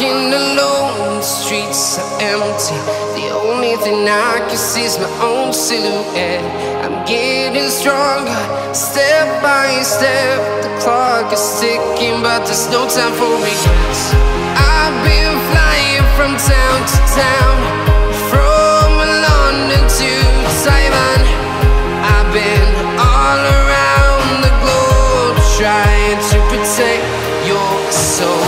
walking alone, the streets are empty. The only thing I can see is my own silhouette. I'm getting stronger, step by step. The clock is ticking, but there's no time for regrets. I've been flying from town to town, from London to Taiwan. I've been all around the globe, trying to protect your soul.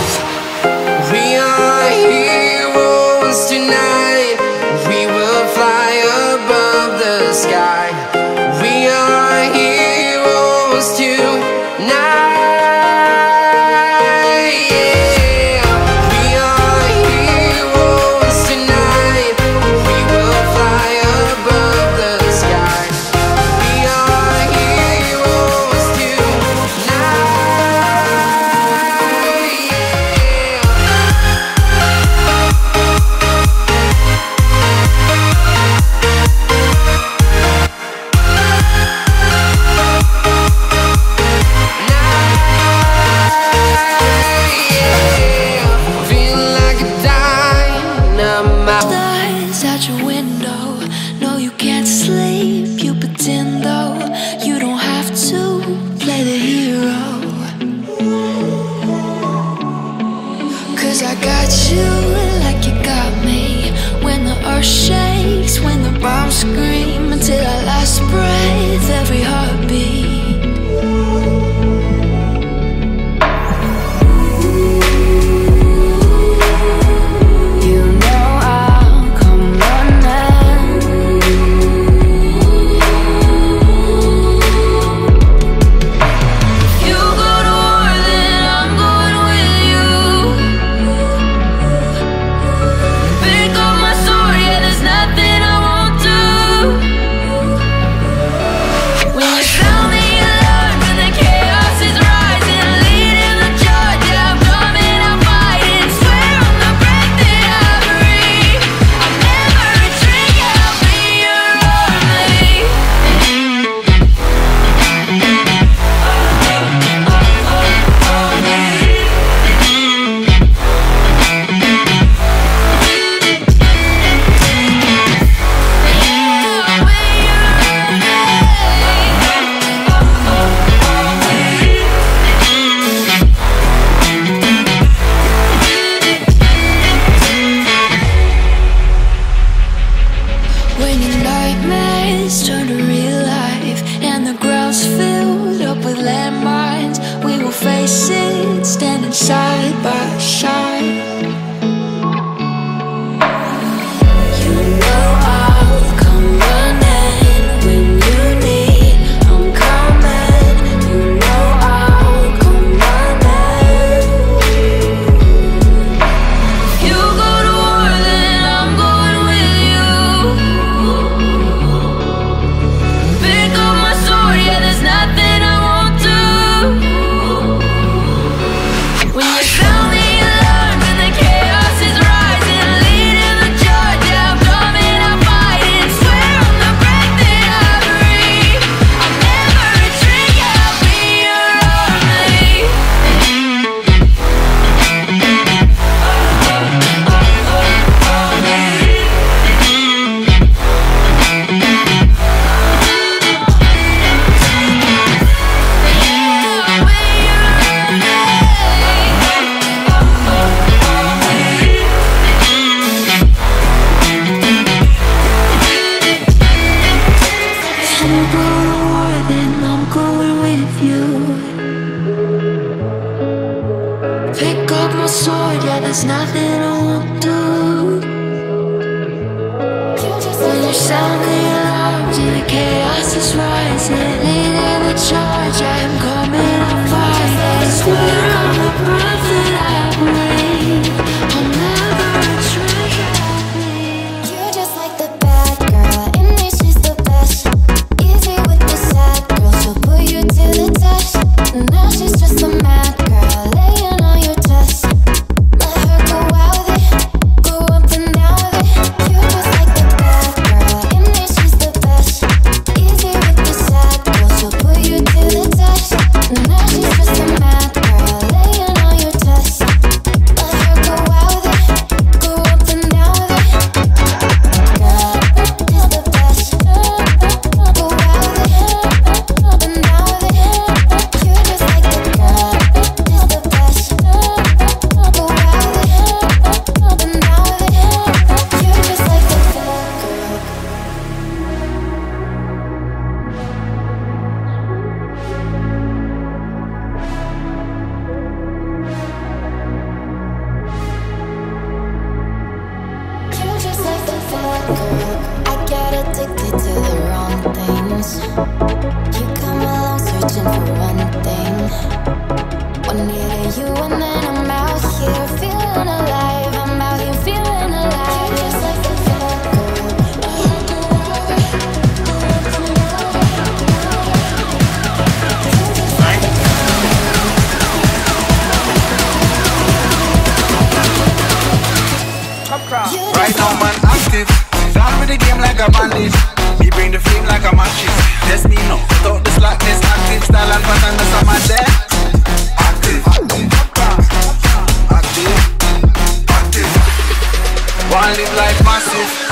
We are heroes tonight. We will fly above the sky. We are heroes tonight. I got you like you got me. When the earth shakes, when the bombs scream, until our last breath, every heartbeat. Turn to real life, and the ground's filled up with landmines. We will face it, standing side by side. You know I'll come running when you need. I'm coming. You know I'll come running. If you go to war, then I'm going with you. There's nothing I won't do. When you found me alone, when the chaos is rising, leading the charge, yeah, I'm coming, I'm fighting. Swear on the breath that I breathe, I'll never retreat, yeah, I'll be your army. Pick up my sword, yeah, there's nothing I won't do. When you sound the alarms and the chaos is rising, leading the charge, I'm coming, I'm fighting. Swear on the breath that I breathe, I'll never retreat. You're just like the bad girl, and she's the best. Easy with the sad girl, she'll put you to the test. Now she's just a mad girl, laying on your chest. Let her go out with it, go up and down with it. You're just like the bad girl, and she's the best. Easy with the sad girl, she'll put you to the test. Now searching for one thing. One near you and then I'm out here feeling alive. I'm out here feeling alive. You're just like a right now, man, active. Down with the game like a bandit. Me bring the flame like a matches. That's me no. Without the slackness, active style and pattern, that's how my there. Active. Active. Active. One live life massive.